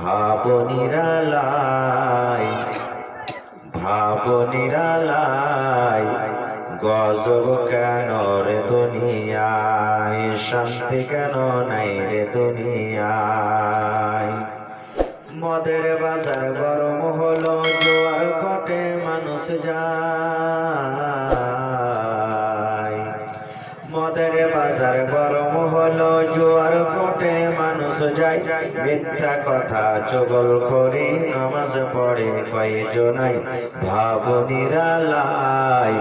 ভাবো নিরালায়, ভাবো নিরালায়, গজব কেন রে দুনিয়ায়, শান্তি কেন নাই রে দুনিয়ায়। মদের বাজার গরম হলো, জোয়ার ঘটে মানুষ যায়। মদের বাজার গরম হলো, জোয়ার ঘটে মানুষ যায়। মিথ্যা কথা চগল করে নামাজ পড়ে কয়জনাই। ভাবো নিরালায়,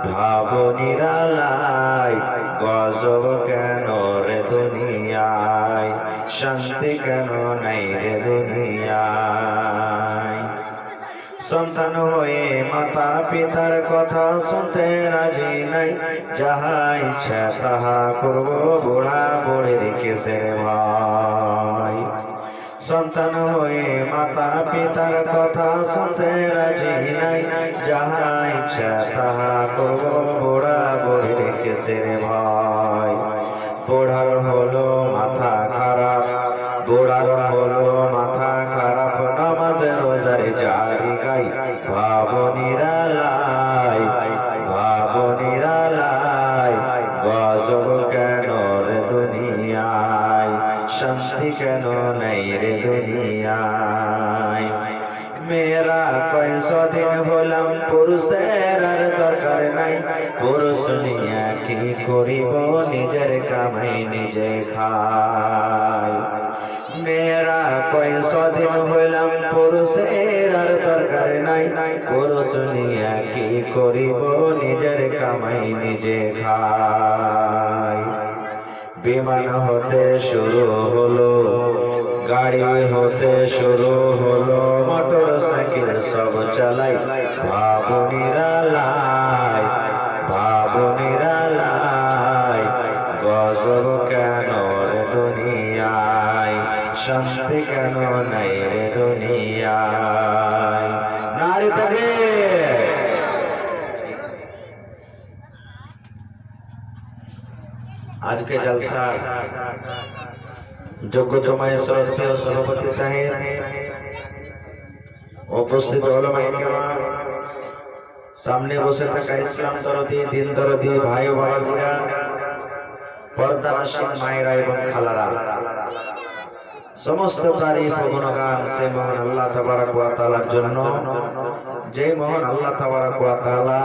ভাবো নিরালায়, গজব কেন রে দুনিয়ায়, শান্তি কেন নাই রে দুনিয়ায়। সন্তান হয়ে মাতা পিতার কথা শুনতে রাজি নাই, যাহা ইচ্ছা তাহা করব, বুড়া বুড়ির কিসের ভয়। সন্তান হয়ে মাতা পিতার কথা শুনতে রাজি নাই, যাহা ইচ্ছা তাহা করব, বুড়া বুড়ির কিসের ভয়। বুড়ার হলো মাথা খারাপ, বুড়ার হলো মাথা খারাপ, নামাজ রোজার জারি গাই। ভাবো নিরালায়, ভাবো নিরালায়, গজব কেন রে দুনিয়ায়, শান্তি কেন নাই রে দুনিয়ায়। মেয়েরা কয়শো দিন হলাম, পুরুষের আর দরকার নাই। পুরুষ নিয়ে কি করিব, নিজের কামাই নিজে খায়। মেয়েরা কয়শো দিন হইলাম, পুরুষের আর দরকার নাই। পুরুষ নিয়ে কি করিব, নিজের কামাই নিজে খায়। বিমান হতে শুরু হলো, গাড়ি হতে শুরু হলো, মোটর সাইকেল সব চালাই। ভাবো নিরালায়, ভাবো নিরালায়, গজব কেন রে দুনিয়ায়, শান্তি কেন নাই রে দুনিয়ায়। নারী তাকে আজকে জলসা যোগ্যতমায় শ্রদ্ধেয় সভাপতি সাহেব, উপস্থিত উলামায়ে কেরাম, সামনে বসে থাকা ইসলাম দরদি, দিন দরদি ভাই ও বাবাজিরা, পর্দানাশীন মায়েরা এবং খালারা, সমস্ত তারিফ ও গুণগান সে মহান আল্লাহ তাবারক ওয়া তাআলার জন্য, যে মহান আল্লাহ তাবারক ওয়া তাআলা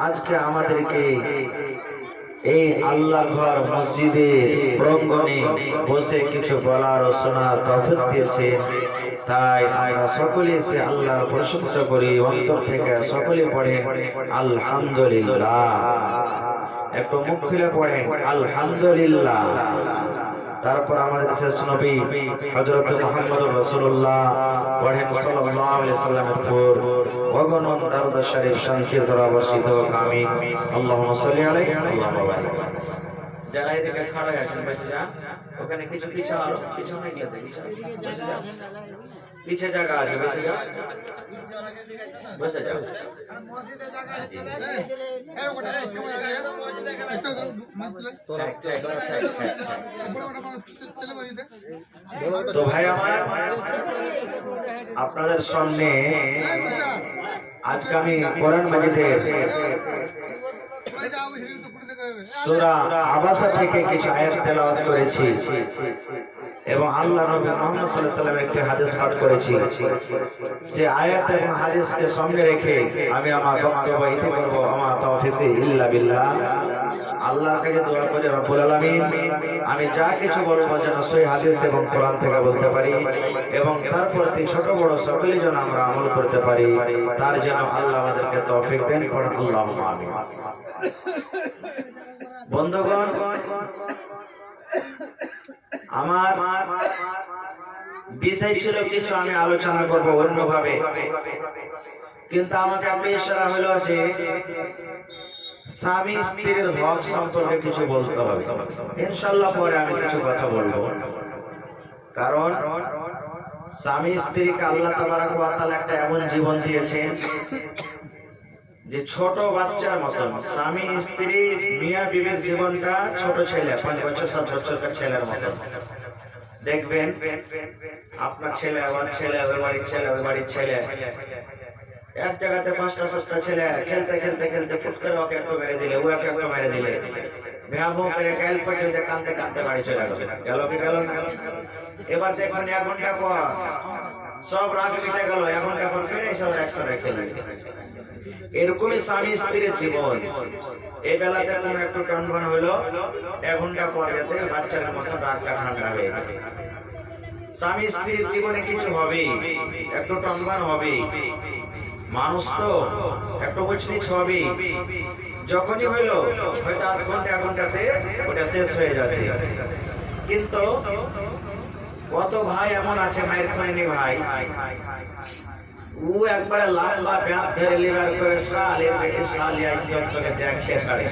আজকে আমাদেরকে এই আল্লাহর ঘর মসজিদের প্রাঙ্গণে বসে কিছু বলার ও শোনার তৌফিক দিয়েছেন। তাই আমরা সকলে সে আল্লাহর প্রশংসা করি, অন্তর থেকে সকলে পড়েন আলহামদুলিল্লাহ। একটু মুখ খুলে পড়েন আলহামদুলিল্লাহ। তারপর আমাদের শেষ নবী হযরত মুহাম্মদুর রাসূলুল্লাহ পড়েন সাল্লাল্লাহু আলাইহি ওয়াসাল্লামের উপর অগণন দরুদ শরীফ শান্তির ধারা বর্ষিত হোক, আমিন। আল্লাহুম্মা সাল্লি আলাইহি আল্লাহুম্মা বারিক। যারা এদিকে খাড়া আছেন বসে যান, ওখানে কিছু পিছানো পিছনে গিয়ে বসে যান, পিছে জায়গা আছে, বসে যান, বসে যান। মসজিদে জায়গা আছে, চলে এই ওটা মসজিদে জায়গা আছে, তো ভাই আমার আপনাদের সামনে আজকে আমি কোরআন মাজিদের সূরা আবাসা থেকে কিছু আয়াত তেলাওয়াত করেছি এবং আল্লাহ নবী মুহাম্মদ সাল্লাল্লাহু আলাইহি ওয়াসাল্লাম একটি হাদিস পাঠ করেছি। সে আয়াত এবং হাদিসকে সামনে রেখে আমি আমার বক্তব্য ইতি করব। আমার তৌফিক ইল্লা বিল্লাহ। আল্লাহর কাছে দোয়া করি রব্বুল আলামিন আমি যা কিছু বলবো যেন সই হাদিস এবং কোরআন থেকে বলতে পারি এবং তার প্রতি ছোট বড় সকলেই যেন আমরা আমল করতে পারি, তার জন্য আল্লাহ আমাদেরকে তৌফিক দেন। পড়ুন আল্লাহুম্মা আমিন। বন্ধুগণ, আমার বিষয় ছিল কিছু, আমি আলোচনা করব অন্যভাবে, কিন্তু আমাকে ইশারা হলো যে স্বামী স্ত্রীর হক সম্পর্কে কিছু বলতে হবে। ইনশাআল্লাহ পরে আমি কিছু কথা বলবো, কারণ স্বামী স্ত্রীকে আল্লাহ তাবারক ওয়া তাআলা একটা এমন জীবন দিয়েছেন যে ছোট বাচ্চার মতন। স্বামী স্ত্রী মিয়া বিবির জীবনটা ছোট ছেলে, 5 বছর 7 বছরকার ছেলের মতন। দেখবেন আপনার ছেলে আবার ছেলে, ওই বাড়ির ছেলে, ওই বাড়ির ছেলে, এক জায়গাতে 5টা-7টা ছেলে খেলতে খেলতে খেলতে ফুট করে ওকে একটু মেরে দিলে, ও একটু মেরে দিলে, ভ্যাবো করে গাইল পর্যন্ত কাঁদতে কাঁদতে বাড়ি চলে গেল কি গেল না? এবার দেখুন 1 ঘন্টা পর সব রাগ মিটে গেল, 1 ঘন্টা পর ফিরে সব একসাথে খেলে। এরকমই স্বামী স্ত্রীর জীবন। এই বেলাতে কোন একটু টনটন হইলো, 1 ঘন্টা পর যাতে বাচ্চার মতো রাগটা ঠান্ডা হয়ে গেল। স্বামী স্ত্রীর জীবনে কিছু হবে, একটু টনটন হবে, মানুষ তো একটু বুঝনিছ হবে। যখনই হইলো হয়তো 8 ঘন্টা 1 ঘন্টাতে ওটা শেষ হয়ে যাচ্ছে। কিন্তু কত ভাই এমন আছে মায়ের খনি ভাই, ও একবারে লম্বা ব্যাপ ধরে লিভার করে সালের বেটে সালি একদম তোকে দেখে সাড়ে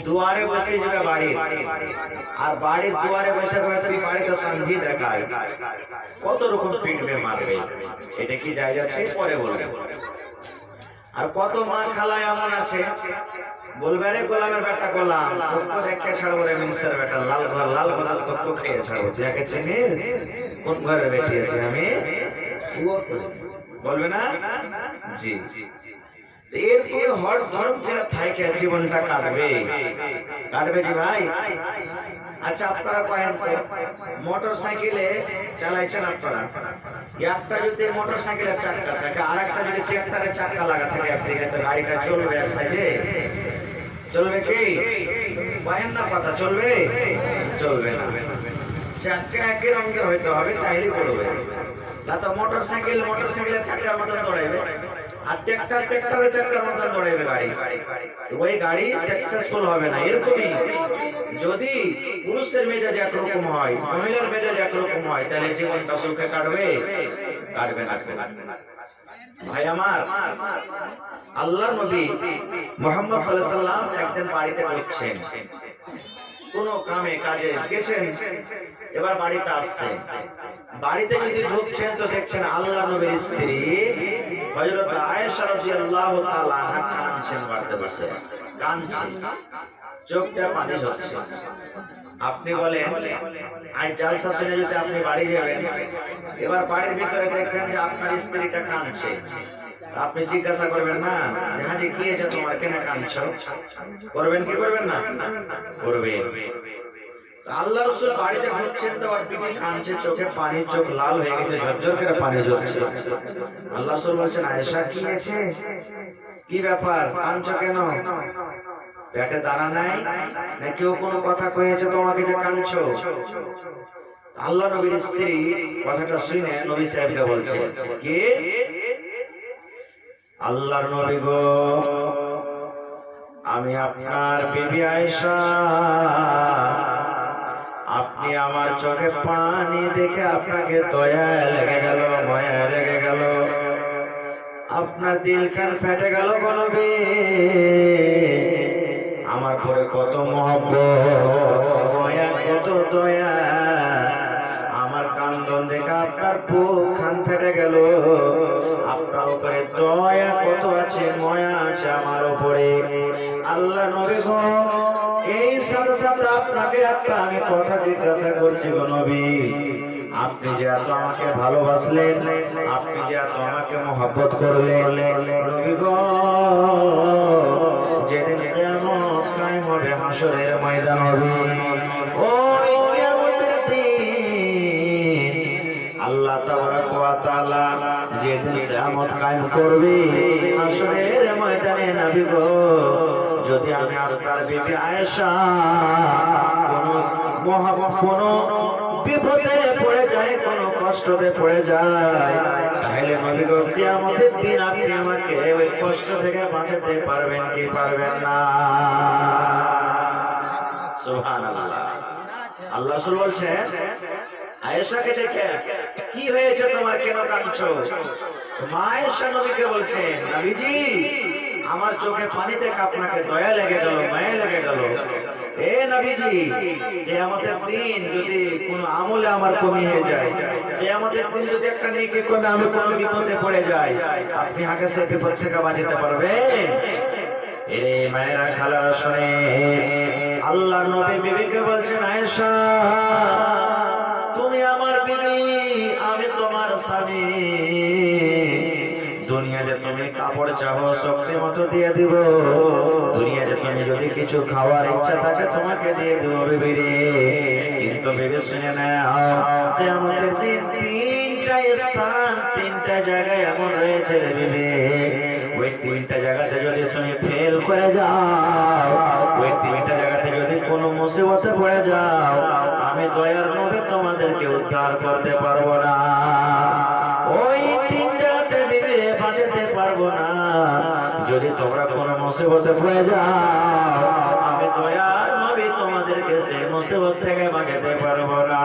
দুয়ারে বসে যাবে বাড়ির, আর বাড়ির দুয়ারে বসে তুই বাড়িতে সাঞ্জি দেখায়, কত রকম পিটবে মারবে। এটা কি যায় যাচ্ছে পরে বলবে। আর কত মা খালা এমন আছে বলবে রে গোলামের বেটা গোলাম, তোকে দেখে ছাড়বো রে মিনিস্টার বেটা, লাল ঘর লাল গোলাম তোকে খেয়ে ছাড়বো, তুই একে চিনিস কোন ঘরে বেটি আছে আমি, বলবে না? জি, এরপরে হর ধর্ম ফেরা থাকে জীবনটা কাটবে জি ভাই। আচ্ছা আপনারা কয়েন তো মোটর সাইকেলে চালাইছেন আপনারা, একটা যদি মোটর সাইকেলের চাক্কা থাকে আর একটা যদি ট্রাক্টরের চাক্কা লাগা থাকে একদিকে, তো গাড়িটা চলবে এক সাইডে? চলবে কি কয়েন না কথা? চলবে? চলবে না। চাক্কা একই রঙের হইতে হবে তাইলে পড়বে না, তো মোটর সাইকেলের চাক্কার মতন দৌড়াইবে আর ট্রাক্টরের চাক্কার মতন দৌড়াইবে গাড়ি, ওই গাড়ি সাকসেসফুল হবে না। এরকমই যদি পুরুষের মেজাজ একরকম হয়, মহিলার মেজাজ একরকম হয়, তাহলে জীবনটা সুখে কাটবে না। ভাই আমার, আল্লাহর নবী মুহাম্মদ সাল্লাল্লাহু আলাইহি সাল্লাম একদিন বাড়িতে বসছেন, কোন কামে কাজে গেছেন, এবার বাড়িতে আসছেন। বাড়িতে যদি ঢুকছেন তো দেখছেন আল্লাহর নবীর স্ত্রী হযরত আয়েশা রাদিয়াল্লাহু তাআলা আনহা কাঁদছেন, বাড়িতে বসে কাঁদছেন, চোখটা পানি ঝরছে। আপনি বলেন আজ জালসা শুনে যদি আপনি বাড়ি যাবেন, এবার বাড়ির ভিতরে দেখবেন যে আপনার স্ত্রীটা কাঁদছে, আপনি জিজ্ঞাসা করবেন না যে হ্যাঁ যে কি হয়েছে তোমার, কেন কাঁদছো? করবেন কি করবেন না? করবেন। আল্লাহ রাসূল বাড়িতে ঢুকছেন তো আর বিবি কাঁদছে, চোখে পানি, চোখ লাল হয়ে গেছে, ঝরঝর করে পানি ঝরছে। আল্লাহ রাসূল বলছেন আয়েশা কি হয়েছে, কি ব্যাপার, কাঁদছো কেন? পেটে দানা নাই না কেউ কোনো কথা কয়েছে তোমাকে যে কাঁদছো? আল্লাহ নবীর স্ত্রী কথাটা শুনে নবী সাহেবকে বলছে কি, আল্লাহর নবী গো, আমি আপনার বিবি আয়েশা, আপনি আমার চোখে পানি দেখে আপনাকে দয়া লেগে গেল, মায়া লেগে গেল, আপনার দিল খান ফেটে গেল গো নবী, আমার পরে কত মহব্বত, মায়া, কত দয়া, আমার কান্দন দেখে আপনার বুক খান ফেটে গেল, আপনার উপরে দয়া কত আছে, মায়া আছে আমার উপরে। আল্লাহ নবী গো, এই সাথে সাথে আপনাকে একটা আমি কথা জিজ্ঞাসা করছি গো নবী, আপনি যে এত আমাকে ভালোবাসলেন, আপনি যে এত আমাকে মহব্বত করলেন নবী গো, যেদিন কিয়ামত কায়েম হবে, হাসরের ময়দান হবে, ওই কিয়ামতের দিন আল্লাহ তাবারক ওয়া তাআলা যেদিন কিয়ামত কায়েম করবে হাসরের ময়দানে, নবী গো, যদি আমি আপনার বিবি আয়েশা কোনো বিপদে পড়ে যায়, কোনো কষ্টতে পড়ে যায়, তাহলে নবী গো কিয়ামতের দিন আপনি আমাকে ওই কষ্ট থেকে বাঁচাতে পারবেন কি পারবেন না? সুবহানাল্লাহ। আল্লাহ রাসূল বলছেন আয়েশাকে দেখে, কি হয়েছে তোমার, কেন কাঁদছো? মা আয়েশা নবীকে বলছেন, নবীজি আমার চোখে পানি দেখে আপনাকে দয়া লেগে গেল, মায়া লেগে গেল। এ নবীজি, কিয়ামতের দিন যদি কোনো আমলে আমার কমি হয়ে যায়, কিয়ামতের দিন যদি একটা নেকি করে আমি কোনো বিপদে পড়ে যাই, আপনি আগে সে বিপদ থেকে বাঁচাতে পারবেন? এ মায়েরা খালারা শুনে, আল্লাহর নবী বিবিকে বলছেন, আয়েশা তুমি আমার বিবি, আমি তোমার স্বামী। দুনিয়াতে তুমি কাপড় চাও শক্তি মতো দিয়ে দিব, দুনিয়াতে তুমি যদি কিছু খাওয়ার ইচ্ছা থাকে তোমাকে দিয়ে দিব বিবি রে। কিন্তু বিবি শুনে নাও, কিয়ামতের দিন তিনটা স্থান, তিনটা জায়গায় এমন রয়েছে রে বিবি, ওই তিনটা জায়গাতে যদি তুমি ফেল করে যাও, ওই তিনটা জায়গাতে যদি কোনো মুসিবতে পড়ে যাও, আমি দয়ার নবী তোমাদেরকে উদ্ধার করতে পারবো না। ওই তিন জায়গাতে বিবি রে বাঁচাতে পারবো না। যদি তোমরা কোনো মুসিবতে পড়ে যাও, আমি দয়ার নবী তোমাদেরকে সেই মুসিবত থেকে বাঁচাতে পারবো না।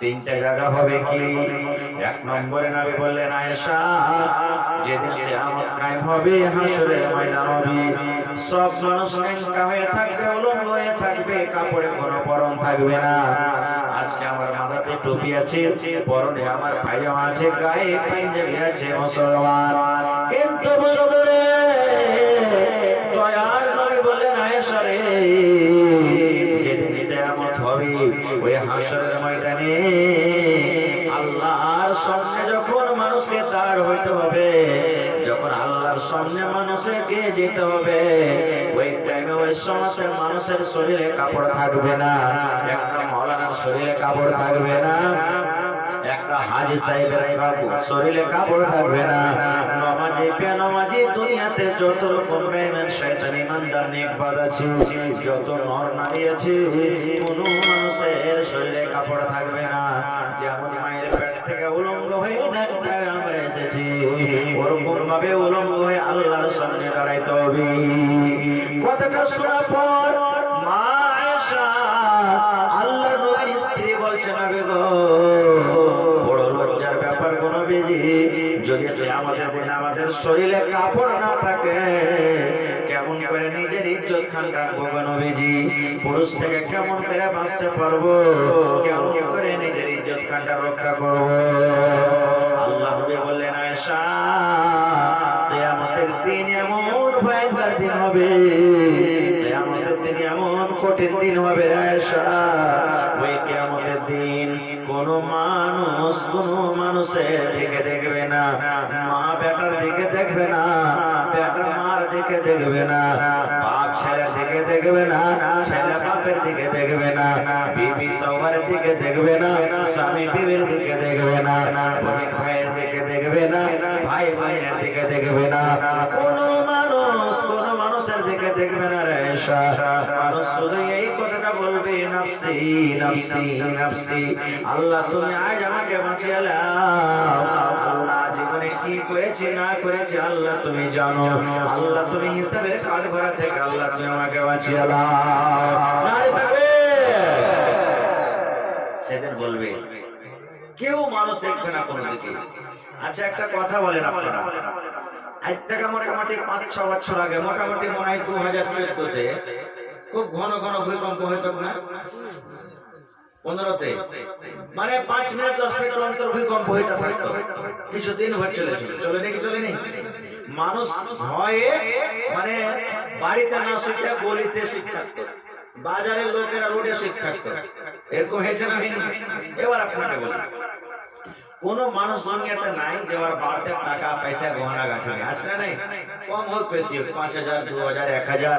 তিনটা জায়গা হবে কি? এক নম্বরে নবী বললেন, আয়েশা যেদিন কিয়ামত কায়েম হবে, হাসরের ময়দান হবে, সব মানুষ ন্যাংটা হয়ে থাকবে, উলঙ্গ হয়ে থাকবে, কাপড়ে কোনো পরন থাকবে না। আজকে আমার মাথাতে টুপি আছে, পরনে আমার পায়জামা আছে, গায়ে পাঞ্জাবি আছে মুসলমান, কিন্তু বন্ধুরে দয়ার নবী বললেন, আয়েশা রে যেদিন কিয়ামত হবে, ওই হাসরের ময়দানে আল্লাহর সামনে যখন মানুষকে দাঁড় হইতে হবে, যখন আল্লাহর সামনে মানুষকে যেতে হবে, ওই টাইমে ওই সময়তে মানুষের শরীরে কাপড় থাকবে না, একটা মাওলানার শরীরে কাপড় থাকবে না, একটা হাজী সাহেবের শরীরে কাপড় থাকবে না, নমাজি বেনামাজি দুনিয়াতে যত রকম বেঈমান শয়তান ইমানদার নেকবাদ আছে, যত নর নারী আছে, কোনো মানুষের শরীরে কাপড় থাকবে না। যেমন মায়ের পেট থেকে উলঙ্গ হয়ে আমরা এসেছি, ওরকম ভাবে উলঙ্গ হয়ে আল্লাহর সামনে দাঁড়াইতে হবে। কথাটা শোনার পর মা আয়েশা আল্লাহর নবীর স্ত্রী বলছে, নবী গো বড় লজ্জার ব্যাপার গো নবীজি, যদি কিয়ামতের দিন আমাদের শরীরে কাপড় না থাকে, কেমন করে নিজের ইজ্জত খান রাখবো গো নবীজি? পুরুষ থেকে কেমন করে বাঁচতে পারবো? কেমন করে নিজের ইজ্জত খানটা রক্ষা করবো? আল্লাহ নবী বললেন, আয়েশা কিয়ামতের দিন এমন ভয়ঙ্কর দিন হবে, কিয়ামতের দিন এমন কঠিন দিন হবে আয়েশা, ওই কিয়ামতের দিন কোন মানুষের দিকে দেখবে না, মা বেটার দিকে দেখবে না, বেটা মার দিকে দেখবে না, বাপ ছেলের দিকে দেখবে না, ছেলে বাপের দিকে দেখবে না, বিবি সবার দিকে দেখবে না, স্বামী বিবির দিকে দেখবে না, বোন ভাইয়ের দিকে দেখবে না, ভাই ভাইয়ের দিকে দেখবে না, কোন মানুষের দিকে দেখবে না রে আয়েশা। মানুষ শুধু এই কথাটা বলবে, নফসি নফসি নফসি। আল্লাহ তুমি আজ আমাকে বাঁচিয়ে নাও, আল্লাহ জীবনে কি করেছি না করেছি আল্লাহ তুমি জানো, আল্লাহ তুমি হিসাবের কাঠগড়া থেকে আল্লাহ তুমি আমাকে বাঁচিয়ে নাও। নারে তাকবীর। সেদিন বলবে, কেউ মানুষ দেখবে না কোনো দিকে। আচ্ছা একটা কথা বলেন আপনারা, আজ থেকে মোটামুটি 5-6 বছর আগে, মোটামুটি মনে হয় 2014-তে খুব ঘন ঘন ভূমিকম্প হইত না? 15-তে মানে 5 মিনিট 10 মিনিট অন্তর ভূমিকম্প হইতে থাকতো, কিছুদিন হয়ে চলেনি। মানুষ ভয়ে মানে বাড়িতে না শুতে গলিতে শুতে থাকতো, বাজারের লোকেরা রোডে শুতে থাকতো, এরকম হয়েছে না? এবার আপনাকে বলি, কোন মানুষ দুনিয়াতে নাই যে ওর বাড়িতে টাকা পয়সা গহনা গাঁঠি আছে না? নাই, কম হোক বেশি হোক, 5,000 2,000 1,000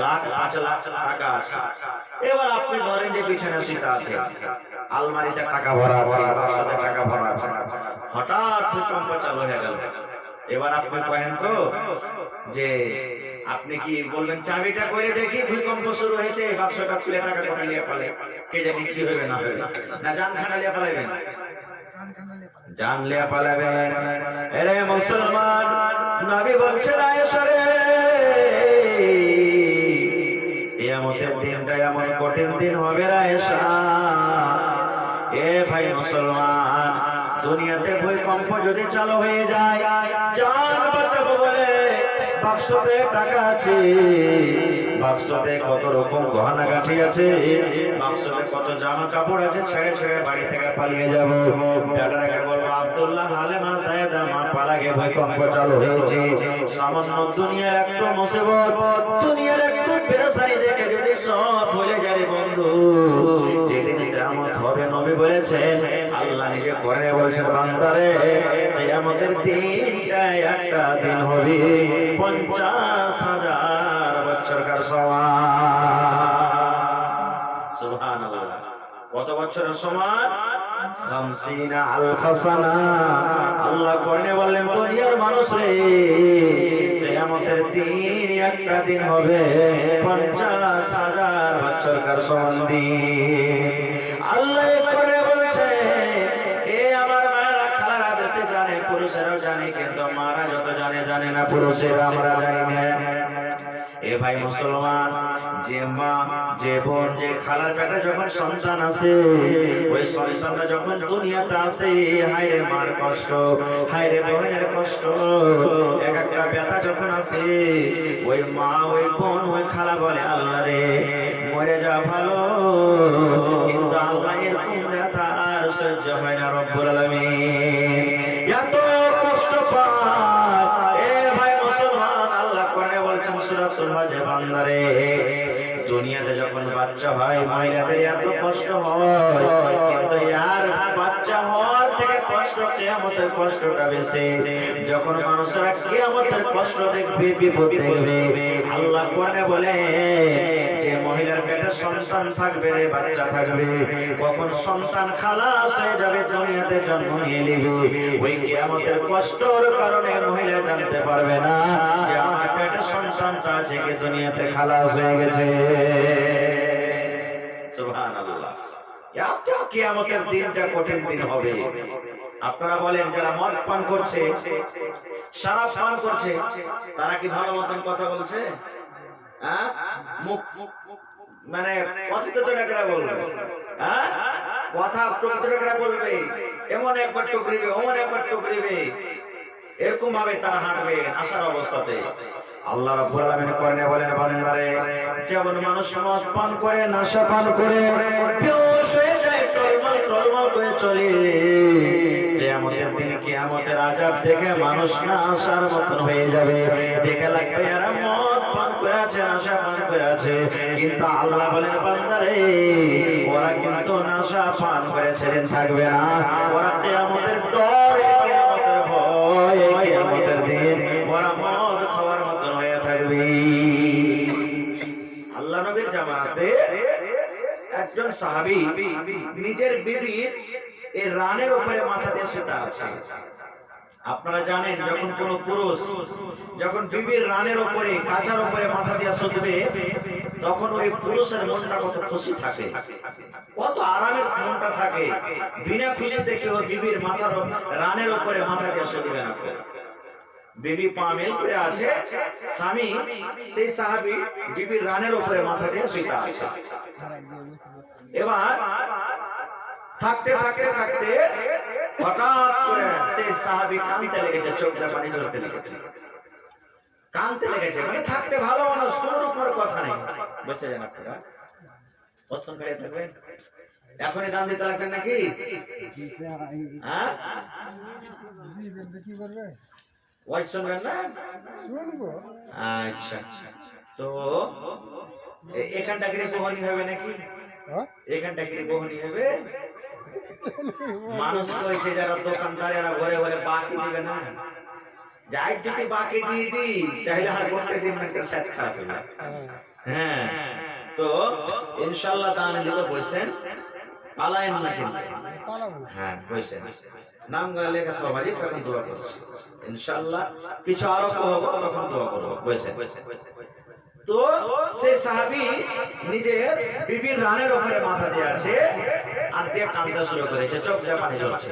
লাখ 5 লাখ টাকা আছে। এবার আপনি ধরেন যে বিছানা শুতে আছে, আলমারিতে টাকা ভরা আছে, বাক্সতে টাকা ভরা আছে, হঠাৎ ভূমিকম্প চালু হয়ে গেল। এবার আপনি কহেন তো যে আপনি কি বলবেন, চাবিটা করে দেখি ভূমিকম্প শুরু হয়েছে, বাক্সটা খুলে টাকা কোটা নিয়ে পালে, কে জানি কি হবে না হবে, না জানখানা নিয়ে পালাবেন? জানলে পালাবেন। এরে মুসলমান, নবী বলছেন আয়েশা রে কিয়ামতের দিনটা এমন কঠিন দিন হবে আয়েশা। এ ভাই মুসলমান, দুনিয়াতে ভূমিকম্প যদি চালু হয়ে যায়, জান বাঁচাবো বলে বাক্সতে টাকা আছে, বাক্সতে কত রকম গহনাগাটি আছে, বাক্সতে কত জামা কাপড় আছে, ছেড়ে ছেড়ে বাড়ি থেকে পালিয়ে যাব। বেটাটাকে বলবো আব্দুল্লাহ হালেমা সায়েদা মা পালাগে ভূমিকম্প চালু হয়েছে। সামান্য দুনিয়ার একটু মুসিবত, দুনিয়ার একটু পেরেশানি দেখে যদি সব ভুলে যায় বন্ধু, যেদিন কিয়ামত হবে নবী বলেছেন, আল্লাহ নিজে করে বলছেন বান্দারে কিয়ামতের দিনটা একটা দিন হবে 50,000 বছরকার সমান। সুবহানাল্লাহ। কত বছরের সমান? 50,000 সানা। আল্লাহ কোরআনে বললেন দুনিয়ার মানুষ রে কিয়ামতের দিন একটা দিন হবে 50,000 বছরকার সমান দিন। আল্লাহ কোরআনে বলছে এ আমার মায়েরা খালারা বেশি জানে, পুরুষেরাও জানে, কিন্তু মারা যত জানে জানে না, পুরুষেরা আমরা জানি না। এ ভাই মুসলমান, যে মা, যে বোন, যে খালার পেটে যখন সন্তান আছে, ওই সন্তানরা যখন দুনিয়াতে আসে, হায় রে মার কষ্ট, হায় রে বোনের কষ্ট, এক একটা ব্যথা যখন আসে, ওই মা, ওই বোন, ওই খালা বলে আল্লাহ রে মরে যা ভালো, কিন্তু আল্লাহ এরকম ব্যথা আর সহ্য হয় না রব্বুল আলামিন। এত কষ্ট পায় এ ভাই মুসলমান, আল্লাহ কোরআনে বলছেন সূরাতুল হজ, বান্দারে দুনিয়াতে যখন বাচ্চা হয় মহিলাদের এত কষ্ট হয়, কিন্তু আর বাচ্চা হওয়ার থেকে কষ্ট কিয়ামতের কষ্টটা বেশি। যখন মানুষরা কিয়ামতের কষ্ট দেখবে, বিপদ দেখবে, আল্লাহ কোরআনে বলে যে মহিলার পেটে সন্তান থাকবে রে, বাচ্চা থাকবে, কখন সন্তান খালাস হয়ে যাবে, দুনিয়াতে জন্ম নিয়ে নেবে, ওই কিয়ামতের কষ্টর কারণে মহিলা জানতে পারবে না যে আমার পেটে সন্তানটা আছে, কি দুনিয়াতে খালাস হয়ে গেছে। সুবহানাল্লাহ। এত কিয়ামতের দিনটা কঠিন দিন হবে। আপনারা বলেন যারা মদ পান করছে, শরাব পান করছে, তারা কি ভালো মতন কথা বলছে? হ্যাঁ, মুখ মানে কথিতটা বলবে, হ্যাঁ কথা প্রকৃতটা বলবে, এমন একবার টুকরিবে, অমন একবার টুকরিবে, এরকম ভাবে তারা হাঁটবে আসার অবস্থাতে। আল্লাহ রাব্বুল আলামিন কোরআনে বলেন বান্দারে যেমন মানুষ মদ পান করে, নেশা পান করে, বেহুশ হয়ে যায়, টলমল টলমল করে চলে, কিয়ামতের দিনে কিয়ামতের আযাব দেখে মানুষ না আসার মতন হয়ে যাবে, দেখে লাগবে এরা মদ পান করে আছে, নেশা পান করে আছে, কিন্তু আল্লাহ বলেন বান্দারে ওরা কিন্তু নেশা পান করে সেদিন থাকবে না, ওরা কিয়ামতের ডরে, কিয়ামতের ভয়ে, কিয়ামতের দিন ওরা মদ খাওয়ার মতন হয়ে থাকবে। আল্লাহ নবীর জামাতে একজন সাহাবী নিজের বিবির এই রানের উপরে মাথা দিয়ে শুতে আছে। আপনারা জানেন যখন কোন পুরুষ যখন বিবির রানের উপরে, কাঁচার উপরে মাথা দিয়ে শুতবে, তখন ওই পুরুষের মনটা কত খুশি থাকে, কত আরামের মনটা থাকে, বিনা খুশিতে কেউ বিবির মাথার রানের উপরে মাথা দিয়ে শুতবে না। বিবি পামেল করে আছে, স্বামী সেই সাহাবী বিবির রানের উপরে মাথা দিয়ে শুতে আছে। এবার থাকতে থাকতে থাকতে হঠাৎ করে সেই সাহাবী কাঁদতে লেগেছে, চোখে পানি ঝরতে লেগেছে, কাঁদতে লেগেছে, মানে থাকতে ভালো মানুষ, কোন রকমের কথা নেই। বসে যান আপনারা, কতক্ষণ খেয়ে থাকবেন? এখনই দান দিতে লাগবেন নাকি? হ্যাঁ, কি করবে? ওয়াজ শুনবেন না? শুনবো। আচ্ছা, তো এখানটা কি বহনি হবে নাকি? এখানটা কি বহনি হবে? মানুষ কইছে যারা দোকানদার এরা ঘরে ঘরে বাকি দিবে না, যাই যদি বাকি দিয়ে দিই তাহলে আর গোটা দিন একটা সেট খারাপ হবে। হ্যাঁ, তো ইনশাআল্লাহ দান দিব। বসেন, পালায়েন না কিন্তু। হ্যাঁ বসেন, নাম লেখা তো বাড়ি, তখন দোয়া করছি ইনশাআল্লাহ, কিছু আরো হবো তখন দোয়া করবো। বসেন। তো সেই সাহাবী নিজের বিবির রানের উপরে মাথা দিয়ে আছে, আর দিয়ে কাঁদতে শুরু করেছে, চোখ দিয়ে পানি ঝরছে।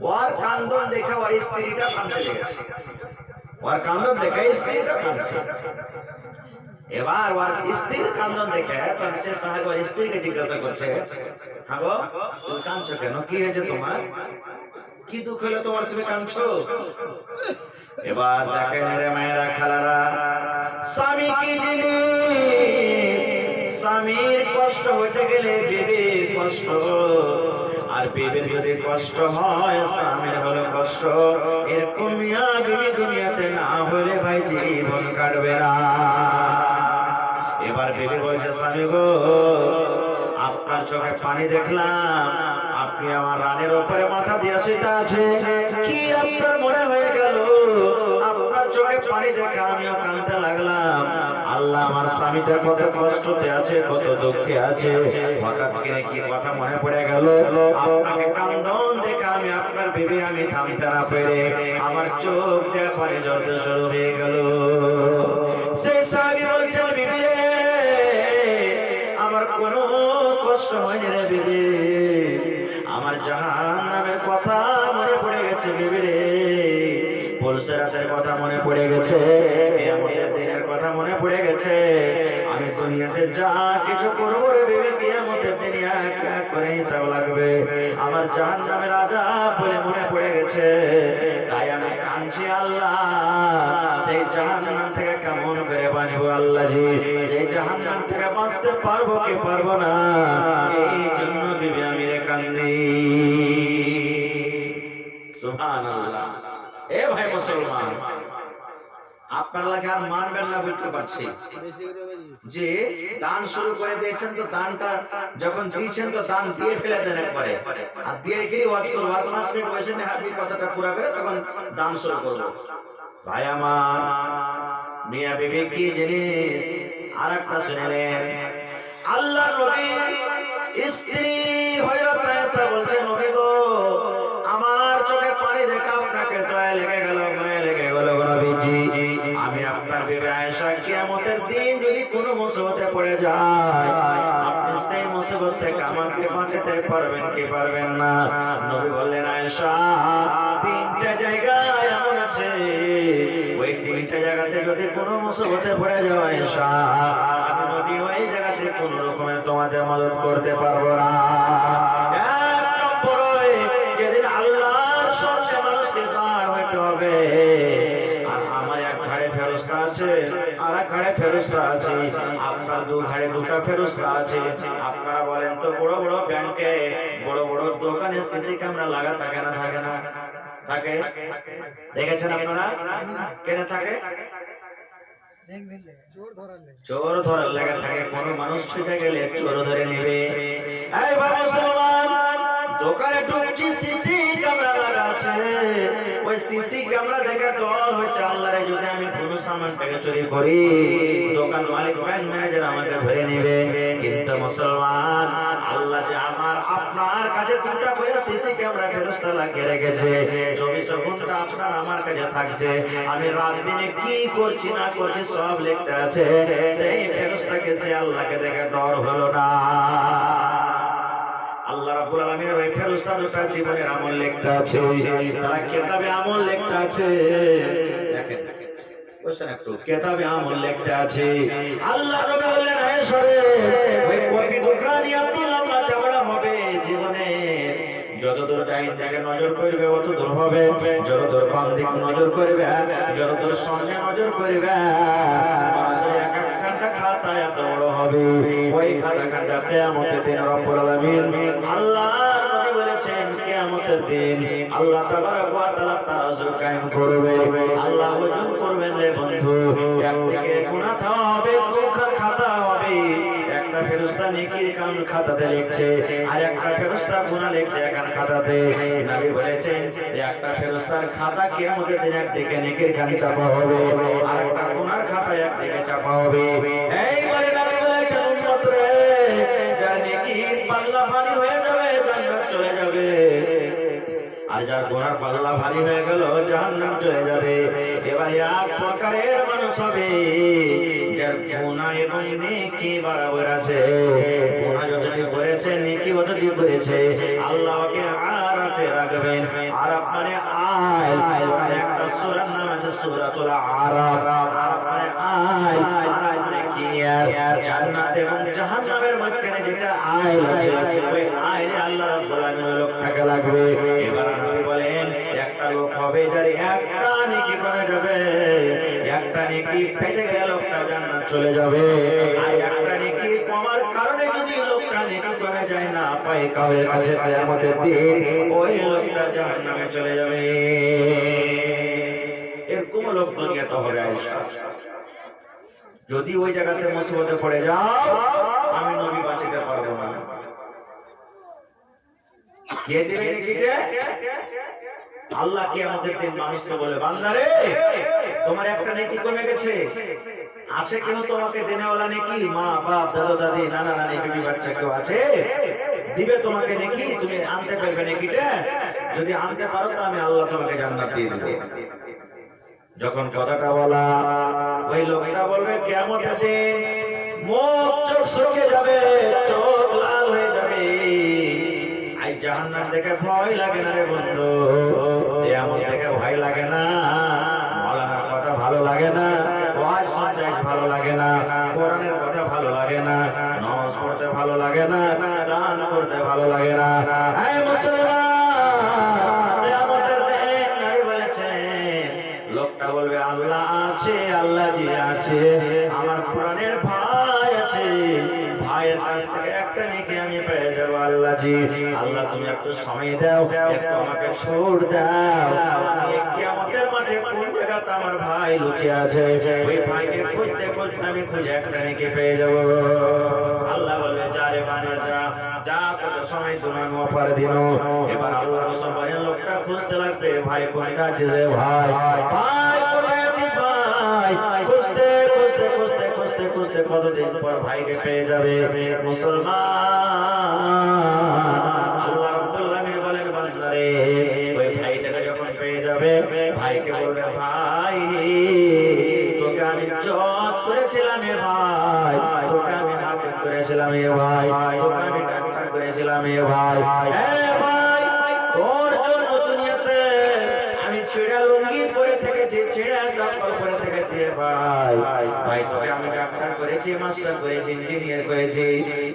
ওর কান্দন দেখে ওর স্ত্রীটা কাঁদতে লেগেছে, ওর কান্দন দেখে স্ত্রীটা কাঁদছে। এবার ওর স্ত্রীর কান্দন দেখে তখন সে সাহাবী ওর স্ত্রীকে জিজ্ঞাসা করছে, হ্যাঁ গো তুমি কাঁদছো কেন, কি হয়েছে তোমার? কি দুঃখ হলো তোমার, তুমি কাঁদছো? এবার দেখেন রে মায়েরা খালারা, স্বামী কি জিনিস, স্বামীর কষ্ট হইতে গেলে বিবির কষ্ট, আর বিবির যদি কষ্ট হয় স্বামীর হলো কষ্ট। এরকম মিয়া বিবি দুনিয়াতে না হলে ভাই জীবন কাটবে না। এবার বিবি বলছে, স্বামী গো, আপনার চোখে পানি দেখলাম, আপনি আমার রানের উপরে মাথা দিয়ে শুইতে আছে, কি আপনার মনে হয়ে গেল? আপনার চোখে পানি দেখে আমিও কাঁদতে লাগলাম। আল্লাহ, আমার স্বামীটা কত কষ্টতে আছে, কত দুঃখে আছে, হঠাৎ করে কি কথা মনে পড়ে গেল? আপনাকে কান্দন দেখে আমি আপনার বিবি, আমি থামতে না পেরে আমার চোখ দিয়ে পানি ঝরতে শুরু হয়ে গেল। সেই স্বামী বলছেন, বিবি রে, আমার কোনো কষ্ট হয়নি রে বিবি, আমার জাহান্নামের কথা মনে পড়ে গেছে বিবি রে, পুলসিরাতের কথা মনে পড়ে গেছে, কিয়ামতের দিনের কথা মনে পড়ে গেছে। আমি দুনিয়াতে যা কিছু করবো রে বিবি, কিয়ামতের দিনে এক এক করে হিসাব লাগবে, আমার জাহান্নামের আযাব বলে মনে পড়ে গেছে, তাই আমি কাঁদছি। আল্লাহ, সেই জাহান্নাম থেকে কেমন করে বাঁচবো আল্লাহ জি, সেই জাহান্নাম থেকে বাঁচতে পারবো কি পারবো না, এই জন্য বিবি আমি রে কান্দি। সুবহানাল্লাহ। এ ভাই মুসলমান, আপনার লাগে আর মানবেন না বুঝতে পারছি, যে দান শুরু করে দিয়েছেন, তো দানটা যখন দিয়েছেন তো দান দিয়ে ফেলে দেন একবারে, আর দিয়ে গিয়ে ওয়াজ করবো, আর 5 মিনিট বসে নিয়ে আপনি কথাটা পুরা করে তখন দান শুরু করবো। ভাই আমার, মিয়া বিবি কি জিনিস আর একটা শুনলেন। আল্লাহ নবীর স্ত্রী হযরত আয়েশা বলছে, নবী গো, আমার চোখে পানি দেখে আপনাকে দয়া লেগে গেল, মায়া লেগে গেল নবীজি, আমি আপনার বিবি আয়েশা, কিয়ামতের দিন যদি কোনো মুসিবতে পড়ে যায়, আপনি সেই মুসিবত থেকে আমাকে বাঁচাতে পারবেন কি পারবেন না? নবী বললেন, আয়েশা, 3টা জায়গা এমন আছে, ওই 3টা জায়গাতে যদি কোনো মুসিবতে পড়ে যায় আয়েশা, আমি নবী ওই জায়গাতে কোনো রকমের তোমাদের মদদ করতে পারবো না। এক নম্বরে, যেদিন আল্লাহর সামনে মানুষকে দাঁড় হইতে হবে, আর আমার এক ঘাড়ে ফেরেশতা আছে, আর এক ঘাড়ে ফেরেশতা আছে, আপনার 2 ঘাড়ে 2টা ফেরেশতা আছে। আপনারা বলেন তো, বড় বড় ব্যাংকে, বড় বড় দোকানে সিসি ক্যামেরা লাগা থাকে না? থাকে না? থাকে। দেখেছেন আপনারা? কেন থাকে? চোর ধরার লেগে থাকে, কোন মানুষ ছুটে গেলে চোর ধরে নিবে। এই বাবা মুসলমান, দোকানে ঢুকছি, সিসি ক্যামেরা লাগা আছে, ওই সিসি ক্যামেরা দেখে ডর হচ্ছে, আল্লাহরে, যদি আমি কোনো সামানটাকে চুরি করি, দোকান মালিক, ব্যাংক ম্যানেজার আমাকে ধরে নিবে। কিন্তু মুসলমান, আল্লাহ যে আমার আপনার কাছে 2টা করে সিসি ক্যামেরা ফেরেশতা লাগিয়ে রেখেছে, 24 ঘন্টা আপনার আমার কাছে থাকছে, আমি রাত দিনে কি করছি না করছি সব লিখতে আছে। সেই ফেরেশতাকে, সে আল্লাহকে দেখে ডর হলো না। আল্লাহ রাব্বুল আলামিনের ওই ফেরেশতা 2টা জীবনের আমল লিখতে আছে, তারা কিতাবে আমল লিখতে আছে। দেখেন, বুঝছেন একটু, কিতাবে আমল লিখতে আছে। আল্লাহ নবী বললেন, আয়েশা রে, ওই কপি দোকানি এত লম্বা চামড়া হবে, জীবনে যতদূর ডাইন দিকে নজর করবে অতদূর হবে, যতদূর বাম দিকে নজর করবে, যতদূর সামনে নজর করবে, মানুষের এক একটা খাতা এত বড় হবে, ওই খাতাখানা কিয়ামতের দিন রব্বুল আলামিন, আল্লাহ নবী বলেছেন, কিয়ামতের দিন আল্লাহ তাবারক ওয়া তাআলা তারাজু কায়েম করবে, আল্লাহ ওজন করবেন রে বন্ধু, একদিকে গুনাহ হবে, দুঃখের খাতা হবে, একটা ফেরেশতা নেকির কাম খাতাতে লিখছে, আর একটা ফেরেশতা গুনাহ লিখছে এখান খাতাতে। নবী বলেছেন, একটা ফেরেশতার খাতা কিয়ামতের দিন একদিকে নেকির কাম চাপা হবে, আর একটা গুনার খাতা একদিকে চাপা হবে। এইবারে নবী বলেছেন, উম্মত রে, যার নেকির পাল্লা ভারী হয়ে যাবে জান্নাত চলে যাবে, আর যার গুনার পাল্লা ভারী হয়ে গেল জাহান্নাম চলে যাবে। এবার এক প্রকারের মানুষ হবে, যার গুনাহ এবং নেকি বরাবর আছে, গুনাহ যতটি করেছে নেকি ততটি করেছে, আল্লাহ ওকে আরাফে রাখবেন। আরাফ মানে আইল, কোরআনে একটা সূরার নাম আছে সূরাতুল আরাফ। আরাফ মানে আইল, আরাফ মানে কি? জান্নাত এবং জাহান্নামের মধ্যখানে যেটা আইল আছে, ওই আইলে আল্লাহ রাব্বুল আলামিন ওই লোকটাকে লাগবে। এবার নবী বলেন একটা লোক হবে যার একটা নেকি কমে যাবে, একটা নেকি পেতে গেলে লোকটা জান্নাত চলে যাবে, আর একটা নেকি কমার কারণে যদি লোকটা নেকি কমে যায় না পায় কাউয়ের কাছে কিয়ামতের দিন, ওই লোকটা জাহান্নামে চলে যাবে। এরকম লোক দুনিয়াতে হবে আয়েশা। যদি ওই জায়গাতে মুসিবতে পড়ে যাও, আমি নবী বাঁচাতে পারবো না। কে দেবে নেকিটা? আল্লাহ কিয়ামতের দিন মানুষকে বলে, বান্দারে তোমার একটা নেকি কমে গেছে, আছে কেউ তোমাকে দেনেওয়ালা নেকি? মা বাপ দাদা দাদি নানা নানি বিবি বাচ্চা কেউ আছে দিবে তোমাকে নেকি? তুমি আনতে পারবে নেকিটা? যদি আনতে পারো তো আমি আল্লাহ তোমাকে জান্নাত দিয়ে দেব। যখন কথাটা বলা, ওই লোকটা বলবে কিয়ামতের দিন মুখ চোখ শুকিয়ে যাবে, চোখ লাল হয়ে যাবে। আই জাহান্নাম দেখে ভয় লাগে না রে বন্ধু, কিয়ামত দেখে ভয় লাগে না, মাওলানার কথা ভালো লাগে না, ওয়াজ শুনতে ভালো লাগে না, কোরআনের কথা ভালো লাগে না, নামাজ পড়তে ভালো লাগে না, দান করতে ভালো লাগে না। এই মুসলমান, কিয়ামতের দিন নবী বলেছেন লোকটা বলবে আল্লাহ আছে, আল্লাহ জি আছে, আমার কোরআনের ভাই আছে, ভাইয়ের কাছ থেকে একটা নেকি আমি পেয়ে যাব। আল্লাহ জি, আল্লাহ তুমি একটু সময় দাও, একটু আমাকে ছোট দাও, আমি কিয়ামতের মাঠে কোন জায়গাতে আমার ভাই লুকিয়ে আছে, ওই ভাইকে খুঁজতে খুঁজতে আমি খুঁজে একটা নেকি পেয়ে যাব। আল্লাহ বলবে যা রে বান্দা যা, যা তোর সময় তুমি অফার দিন। এবার আল্লাহ রাসূল বলেন লোকটা খুঁজতে লাগবে, ভাই কোনটা আছে রে? ভাই ভাই কোথায় আছিস ভাই? খুঁজতে খুঁজতে খুঁজতে খুঁজতে খুঁজতে কতদিন পর ভাইকে পেয়ে যাবে। মুসলমান, আল্লাহ রাব্বুল আলামিন বলেন বান্দারে ওই ভাইটাকে যখন পেয়ে যাবে, ভাইকে বলবে ভাই তোকে আমি জজ করেছিলাম এ ভাই, তোকে আমি হাকিম করেছিলাম এ ভাই, তোকে আমি ডাক্তার করেছিলাম এ ভাই, এ ভাই তোর জন্য দুনিয়াতে আমি ছেঁড়া লুঙ্গি পরে থেকেছি, ছেঁড়া চপ্পল পরে থেকেছি ভাই। ভাই তোকে আমি ডাক্তার করেছি, মাস্টার করেছি, ইঞ্জিনিয়ার করেছি,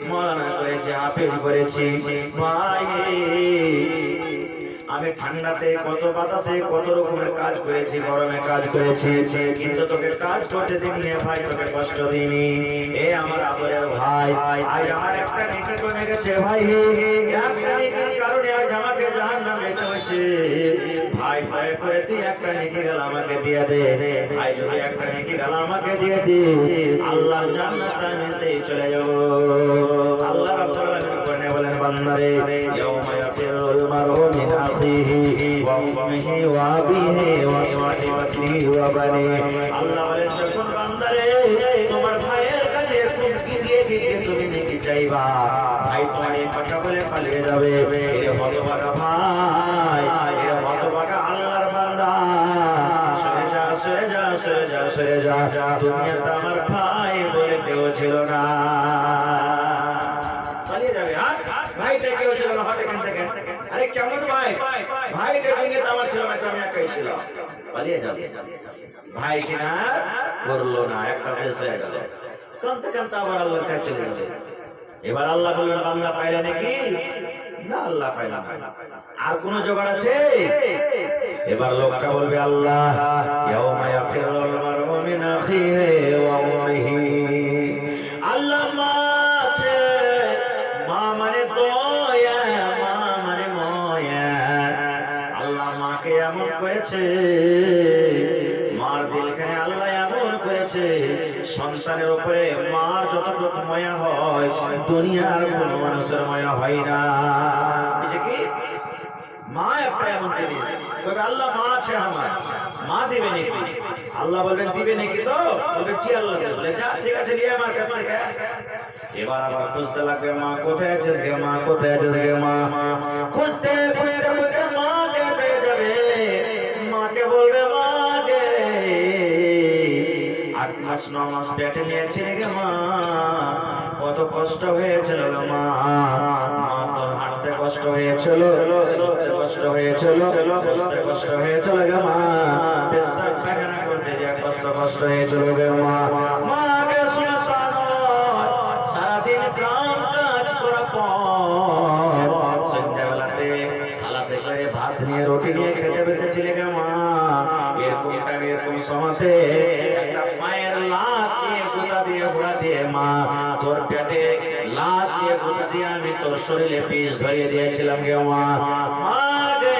মাওলানা করেছি, হাফেজ করেছি ভাই। আমি ঠান্ডাতে কত বাতাসে কত রকমের কাজ করেছি, গরমে কাজ করেছি, কিন্তু তোকে কাজ করতে দিইনি ভাই, তোকে কষ্ট দিইনি। এ আমার আদরের ভাই, আজ আমার একটা নেকি কমে গেছে ভাই, একটা নেকির কারণে আজ আমাকে জাহান্নামে যেতে হয়েছে ভাই। দয়া করে তুই একটা নেকি গেল আমাকে দিয়ে দে ভাই, যদি একটা নেকি গেল আমাকে দিয়ে দিস, আল্লাহর জান্নাতে আমি সেই চলে যাব। আল্লাহ রাব্বুল আলামিন কোরআনে বলেন বান্দারে ইয়াউমা ইয়াফিরুল মারউ মিন আখিহি ওয়া উম্মিহি ওয়া আবিহি ওয়া সাহিবাতিহি ওয়া বানিহি। আল্লাহ বলেন যখন বান্দারে তোমার ভাইয়ের কাছে তুমি গিয়ে গিয়ে তুমি নেকি চাইবা, ভাই তোমার এই কথা বলে পালিয়ে যাবে। এর হতভাগা ভাই, এর হতভাগা আল্লাহর বান্দা, সরে যা সরে যা সরে যা সরে যা, দুনিয়াতে আমার ভাই বলে কেউ ছিল না। পালিয়ে যাবে, হ্যাঁ ভাইটা কেউ ছিল না, হঠাৎ এখান থেকে আরে কেমন ভাই, ভাইটা দুনিয়াতে আমার ছিল না, আমি একাই ছিলাম, পালিয়ে যাবে। ভাই কিনা করলো না, একটা শেষ হয়ে গেল, কাঁদতে কাঁদতে আবার আল্লাহর কাছে চলে যাবে। এবার আল্লাহ বলবেন বান্দা পাইলে নাকি? না, আল্লাহ পাইলাম। আর কোন জোগাড় আছে? এবার লোকটা বলবে আল্লাহ ইয়াউমা ইয়াফিরুল মারউ মিন আখিহি ওয়া উম্মিহি। আল্লাহ মা আছে, মা মানে দয়া, মা মানে ময়া। আল্লাহ মাকে এমন করেছে, মার দিলখানে আল্লাহ এমন করেছে, সন্তানের উপরে মার যতটুকু মায়া হয় দুনিয়ার কোন মানুষের মায়া হয় না। কি মা একটা এমন দিয়েছে, তবে আল্লাহ মা আছে আমার, মা দিবে নাকি? আল্লাহ বলবেন দিবে নাকি? তো বলবে জি আল্লাহ দেবে। বলে যা ঠিক আছে নিয়ে আমার কাছ থেকে। এবার আবার খুঁজতে লাগবে মা কোথায় আছিস গে, মা কোথায় আছিস গে, মা খুঁজতে খুঁজতে খুঁজতে মাকে পেয়ে যাবে। মাকে বলবে মা গে 8 মাস 9 মাস পেটে নিয়েছিলে গে মা, কত কষ্ট হয়েছিল গে মা। মা তোর হাঁটতে কষ্ট হয়েছিল, চলতে কষ্ট হয়েছিল, বসতে কষ্ট হয়েছিল গে মা, পেশাব পায়খানা করতে যে কষ্ট হয়েছিল গে মা। মা গে শুনে সারাদিন কাম কাজ করার পর সন্ধ্যাবেলাতে থালাতে করে ভাত নিয়ে রুটি নিয়ে খেতে বেঁচেছিলে গে মা। এরকম সমাজে একটা পায়ের লাত দিয়ে গোটা দিয়ে ঘোড়া দিয়ে মা তোর পেটে লাত দিয়ে গোটা দিয়ে আমি তোর শরীরে বিষ ধরিয়ে দিয়েছিলাম গে মা। মা গে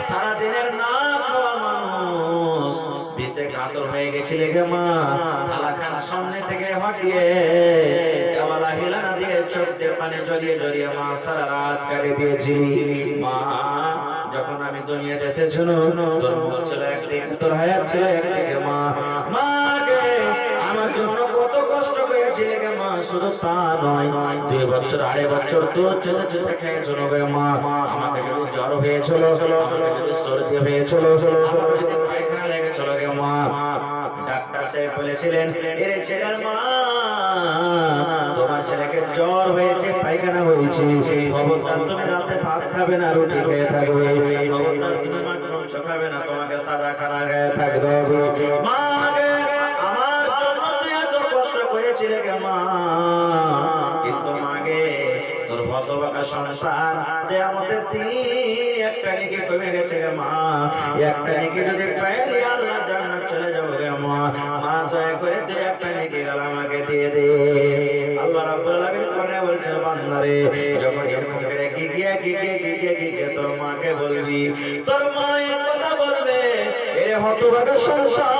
সারাদিনের না খাওয়া মানুষ বিষে কাতর হয়ে গেছিলে গে মা। থালা খান সামনে থেকে হটিয়ে দেওয়ালা হেলানা দিয়ে চোখ দিয়ে পানি জড়িয়ে জড়িয়ে মা সারা রাত কাটিয়ে দিয়েছিলি মা। যখন আমি দুনিয়াতে এসেছিল তোর মুখ ছিল একদিকে, তোর হায়াত ছিল একদিকে মা। মা গে আমার জন্য কত কষ্ট হয়েছিল গে মা। শুধু তা নয়, 2 বছর 2.5 বছর তো চেঁচে খেয়েছিল গে মা। আমাকে যদি জ্বর হয়েছিল, আমাকে যদি সর্দি হয়েছিল, আমাকে যদি পায়খানা লেগেছিল গে মা, ডাক্তার সাহেব বলেছিলেন এর ছেলের মা তোমার ছেলেকে জ্বর হয়েছে, পায়খানা হয়েছে, খবরদার তুমি রাতে ভাত খাবে না, রুটি খেয়ে থাকবে, খবরদার তুমি মাছ মাংস খাবে না, তোমাকে সাদা খানা খেয়ে থাকতে হবে। মা গে আমার জন্য তুই এত কষ্ট করেছিলে গে মা, কিন্তু মা গে তোর হতভাগা সংসার যে আমাদের দিন একটা নেকি কমে গেছে গে মা। একটা নেকি যদি পাইলি আল্লাহ জান্নাত চলে যাবো গে মা। মা দয়া করে যে একটা নেকি গেল আমাকে দিয়ে দে। আল্লাহ রাব্বুল আলামিন কোরআনে বলছেন বান্দারে যখন এরকম করে কি তোর মাকে বলবি, তোর মা এই কথা বলবে এরে হতভাগা সংসার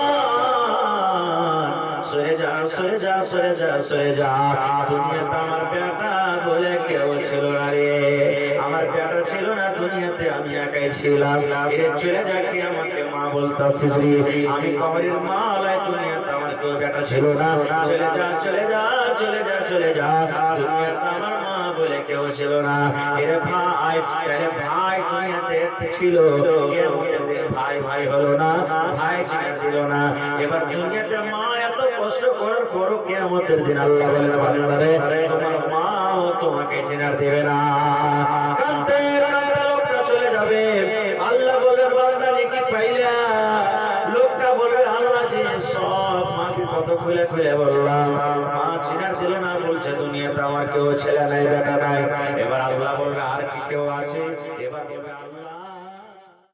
সরে যা সরে যা সরে যা সরে যা। দুনিয়াতে আমার বেটা বলে কেউ ছিল না রে, আমার বেটা ছিল না দুনিয়াতে, আমি একাই ছিলাম। এর চলে যা কি আমাকে মা বলতাছিস রে, আমি কবরের মা আলাই, দুনিয়াতে আমার কেউ বেটা ছিল না। চলে যা চলে যা চলে যা চলে যা, দুনিয়াতে আমার মা বলে কেউ ছিল না। এর ভাই তাহলে ভাই দুনিয়াতে ছিল, কিয়ামতের দিন ভাই ভাই হলো না, ভাই চিনে দিল না। এবার দুনিয়াতে মা এত কষ্ট করার পরও কিয়ামতের দিন আল্লাহ বলেন বান্দারে তোমার মাও তোমাকে চিনার দেবে না। কাঁদতে কাঁদতে লোকটা চলে যাবে, আল্লাহ বলবে বান্দা নেকি পাইলা? লোকটা বলবে আল্লাহ যে সব মাকে কত খুলে খুলে বললাম, মা চিনার দিল না, বলছে দুনিয়াতে আমার কেউ ছেলে নাই বেটা নাই। এবার আল্লাহ বলবে আর কি কেউ আছে? এবার বলবে আল্লাহ